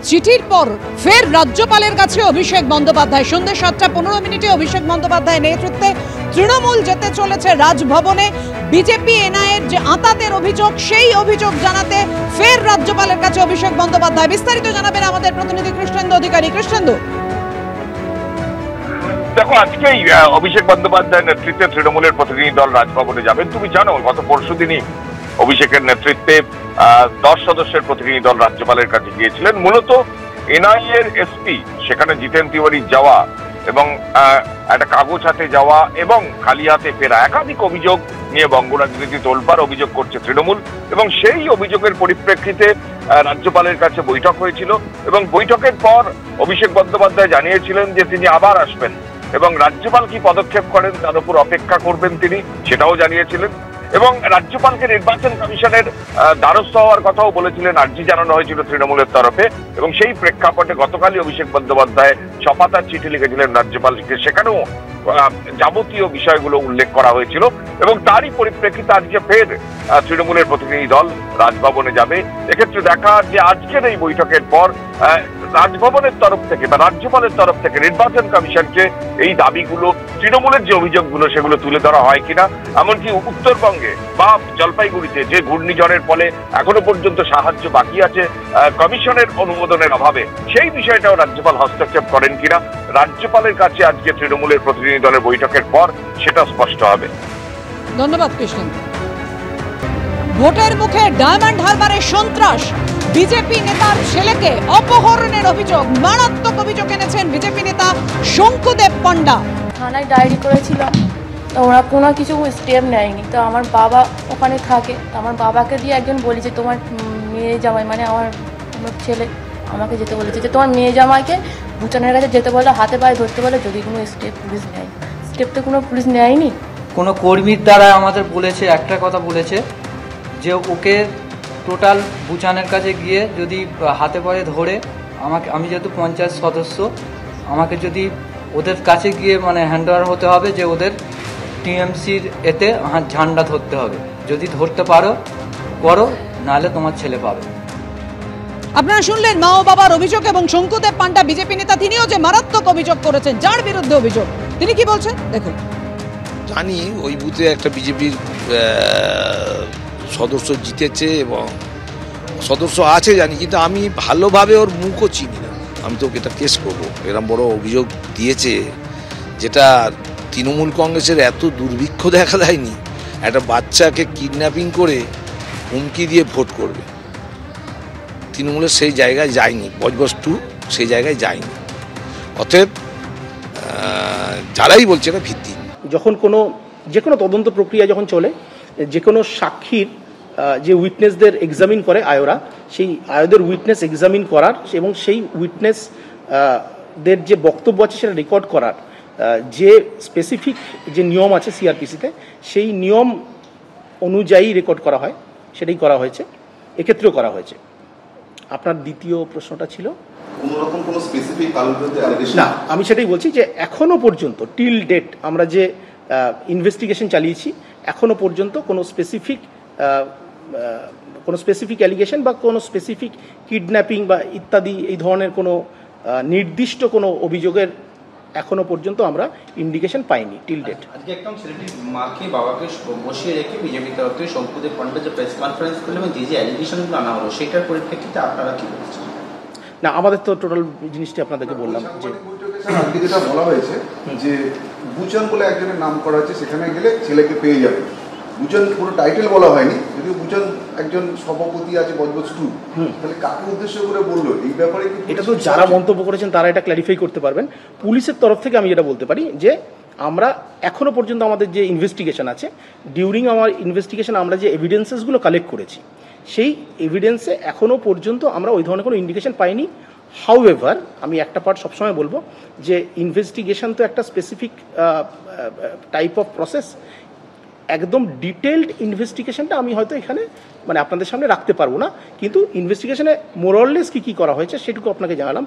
চিঠির পর ফের রাজ্যপালের কাছে অভিষেক বন্দ্যোপাধ্যায়। সন্ধ্যে 7:15 অভিষেক বন্দ্যোপাধ্যায় নেতৃত্বে তৃণমূল যেতে চলেছে রাজভবনে। বিজেপি এনআইএর যে আঁতাতের অভিযোগ, সেই অভিযোগ জানাতে ফের রাজ্যপালের কাছে অভিষেক বন্দ্যোপাধ্যায়। বিস্তারিত জানাবেন আমাদের প্রতিনিধি কৃষ্ণেন্দু অধিকারী। কৃষ্ণেন্দু, দেখো, আজকেই অভিষেক বন্দ্যোপাধ্যায়ের নেতৃত্বে তৃণমূলের প্রতিনিধি দল রাজভবনে যাবেন। তুমি জানো, গত পরশুদিনই অভিষেকের নেতৃত্বে 10 সদস্যের প্রতিনিধি দল রাজ্যপালের কাছে গিয়েছিলেন। মূলত এনআইএর এসপি সেখানে জিতেন তিওয়ারির যাওয়া এবং একটা কাগজ হাতে যাওয়া এবং খালি হাতে ফেরা, একাধিক অভিযোগ নিয়ে বঙ্গ রাজনীতি তোলপাড়। অভিযোগ করছে তৃণমূল এবং সেই অভিযোগের পরিপ্রেক্ষিতে রাজ্যপালের কাছে বৈঠক হয়েছিল এবং বৈঠকের পর অভিষেক বন্দ্যোপাধ্যায় জানিয়েছিলেন যে তিনি আবার আসবেন এবং রাজ্যপাল কি পদক্ষেপ করেন তার উপর অপেক্ষা করবেন তিনি, সেটাও জানিয়েছিলেন। এবং রাজ্যপালকে নির্বাচন কমিশনের দ্বারস্থ হওয়ার কথাও বলেছিলেন, আর্জি জানানো হয়েছিল তৃণমূলের তরফে। এবং সেই প্রেক্ষাপটে গতকালই অভিষেক বন্দ্যোপাধ্যায় 6 পাতার চিঠি লিখেছিলেন রাজ্যপালকে, সেখানেও যাবতীয় বিষয়গুলো উল্লেখ করা হয়েছিল। এবং তারই পরিপ্রেক্ষিতে আজকে ফের তৃণমূলের প্রতিনিধি দল রাজভবনে যাবে। এক্ষেত্রে দেখা যে আজকের এই বৈঠকের পর রাজভবনের তরফ থেকে বা রাজ্যপালের তরফ থেকে নির্বাচন কমিশনকে এই দাবিগুলো, তৃণমূলের যে অভিযোগগুলো, সেগুলো তুলে ধরা হয় কিনা। এমনকি উত্তরবঙ্গে বা জলপাইগুড়িতে যে ঘূর্ণিঝড়ের ফলে এখনো পর্যন্ত সাহায্য বাকি আছে কমিশনের অনুমোদনের অভাবে, সেই বিষয়টাও রাজ্যপাল হস্তক্ষেপ করেন কিনা রাজ্যপালের কাছে আজকে তৃণমূলের প্রতিনিধি দলের বৈঠকের পর সেটা স্পষ্ট হবে। ধন্যবাদ কৃষ্ণ। ভোটের মুখে ডায়মন্ড হারবারে সন্ত্রাস, বিজেপি নেতার ছেলেকে অপহরণের অভিযোগ, মারাত্মক অভিযোগ এনেছেন বিজেপি নেতা শঙ্কুদেব পণ্ডা। থানায় ডায়েরি করেছিলাম, তো ওরা কোনো কিছু স্টেপ নেয়নি। তো আমার বাবা ওখানে থাকে, আমার বাবাকে দিয়ে একজন বলেছে তোমার মেয়ে জামাই, মানে আমার ছেলে আমাকে যেতে বলেছে যে তোমার মেয়ে জামাইকে ভুটানের কাছে যেতে বলে, হাতে পায়ে ধরতে বলে, যদি কোনো স্টেপ পুলিশ নেয়। স্টেপ তো কোনো পুলিশ নেয়নি। কোনো কর্মীর দ্বারা আমাদের বলেছে, একটা কথা বলেছে যে ওকে টোটাল ভুটানের কাছে গিয়ে যদি হাতে পায়ে ধরে আমাকে, আমি যেহেতু পঞ্চায়েত সদস্য, আমাকে যদি ওদের কাছে গিয়ে মানে হ্যান্ড ওভার হতে হবে, যে ওদের টিএমসির এতে ঝান্ডা ধরতে হবে, যদি ধরতে পারো করো, নাহলে তোমার ছেলে পাবে। আপনারা শুনলেন মা ও বাবার অভিযোগ এবং শঙ্কুদেব পাণ্ডা বিজেপি নেতা, তিনিও যে মারাত্মক অভিযোগ করেছেন, যার বিরুদ্ধে অভিযোগ, তিনি কি বলছেন দেখুন। জানি ওই বুথে একটা বিজেপির সদস্য জিতেছে এবং সদস্য আছে জানি, কিন্তু আমি ভালোভাবে ওর মুখও চিনি না। আমি তো এটা কেস করবো, এরকম বড় অভিযোগ দিয়েছে, যেটা তৃণমূল কংগ্রেসের এত দুর্ভিক্ষ দেখা দেয়নি। একটা বাচ্চাকে কিডন্যাপিং করে হুমকি দিয়ে ভোট করবে, তৃণমূলের সেই জায়গায় যায়নি, বজবজ 2 সেই জায়গায় যায়নি। অতএব যারাই বলছে না ভিত্তি। যখন যে কোনো তদন্ত প্রক্রিয়া যখন চলে, যে কোনো সাক্ষীর যে উইটনেসদের এক্সামিন করে আয়োরা, সেই আয়োদের উইটনেস এক্সামিন করার এবং সেই উইটনেস দের যে বক্তব্য আছে সেটা রেকর্ড করার যে স্পেসিফিক যে নিয়ম আছে সিআরপিসিতে, সেই নিয়ম অনুযায়ী রেকর্ড করা হয়, সেটাই করা হয়েছে, এক্ষেত্রেও করা হয়েছে। আপনার দ্বিতীয় প্রশ্নটা ছিল না, আমি সেটাই বলছি যে এখনো পর্যন্ত টিল ডেট আমরা যে ইনভেস্টিগেশন চালিয়েছি, এখনো পর্যন্ত কোনো স্পেসিফিক অ্যালিগেশন বা কোনো স্পেসিফিক কিডন্যাপিং বা ইত্যাদি এই ধরনের কোনো নির্দিষ্ট কোনো অভিযোগের এখনো পর্যন্ত আমরা ইন্ডিকেশন পাইনি টিল ডেট। আজকে একদম ছেলেটির মাকে বাবাকে বসিয়ে রেখে বিজেপি তরফ থেকে শঙ্কুদেব পণ্ডা যে প্রেস কনফারেন্স করলেন এবং যে অ্যালিগেশনগুলো আনা হলো, সেটার পরিপ্রেক্ষিতে আপনারা কি বলছেন? না, আমাদের তো টোটাল জিনিসটি আপনাদেরকে বললাম যে যেটা বলা হয়েছে যে বুচন বলে একজনের নাম করা হয়েছে, সেখানে গেলে ছেলেকে পেয়ে যাবে। বুচন পুরো টাইটেল বলা হয়নি, যদিও বুচন একজন সভাপতি আছে বজবজ 2, তাহলে কাকে উদ্দেশ্য করে বললো এই ব্যাপারে? এটা তো যারা মন্তব্য করেছেন তারা এটা ক্ল্যারিফাই করতে পারবেন। পুলিশের তরফ থেকে আমি যেটা বলতে পারি যে আমরা এখনো পর্যন্ত আমাদের যে ইনভেস্টিগেশন আছে, ডিউরিং আমার ইনভেস্টিগেশন আমরা যে এভিডেন্সেসগুলো কালেক্ট করেছি, সেই এভিডেন্সে এখনো পর্যন্ত আমরা ওই ধরনের কোনো ইন্ডিকেশন পাইনি। হাউএভার আমি একটা পার্ট সবসময় বলবো যে ইনভেস্টিগেশন তো একটা স্পেসিফিক টাইপ অফ প্রসেস, একদম ডিটেলড ইনভেস্টিগেশনটা আমি হয়তো এখানে মানে আপনাদের সামনে রাখতে পারবো না, কিন্তু ইনভেস্টিগেশনে মোরলেস কি করা হয়েছে সেটুকু আপনাকে জানালাম।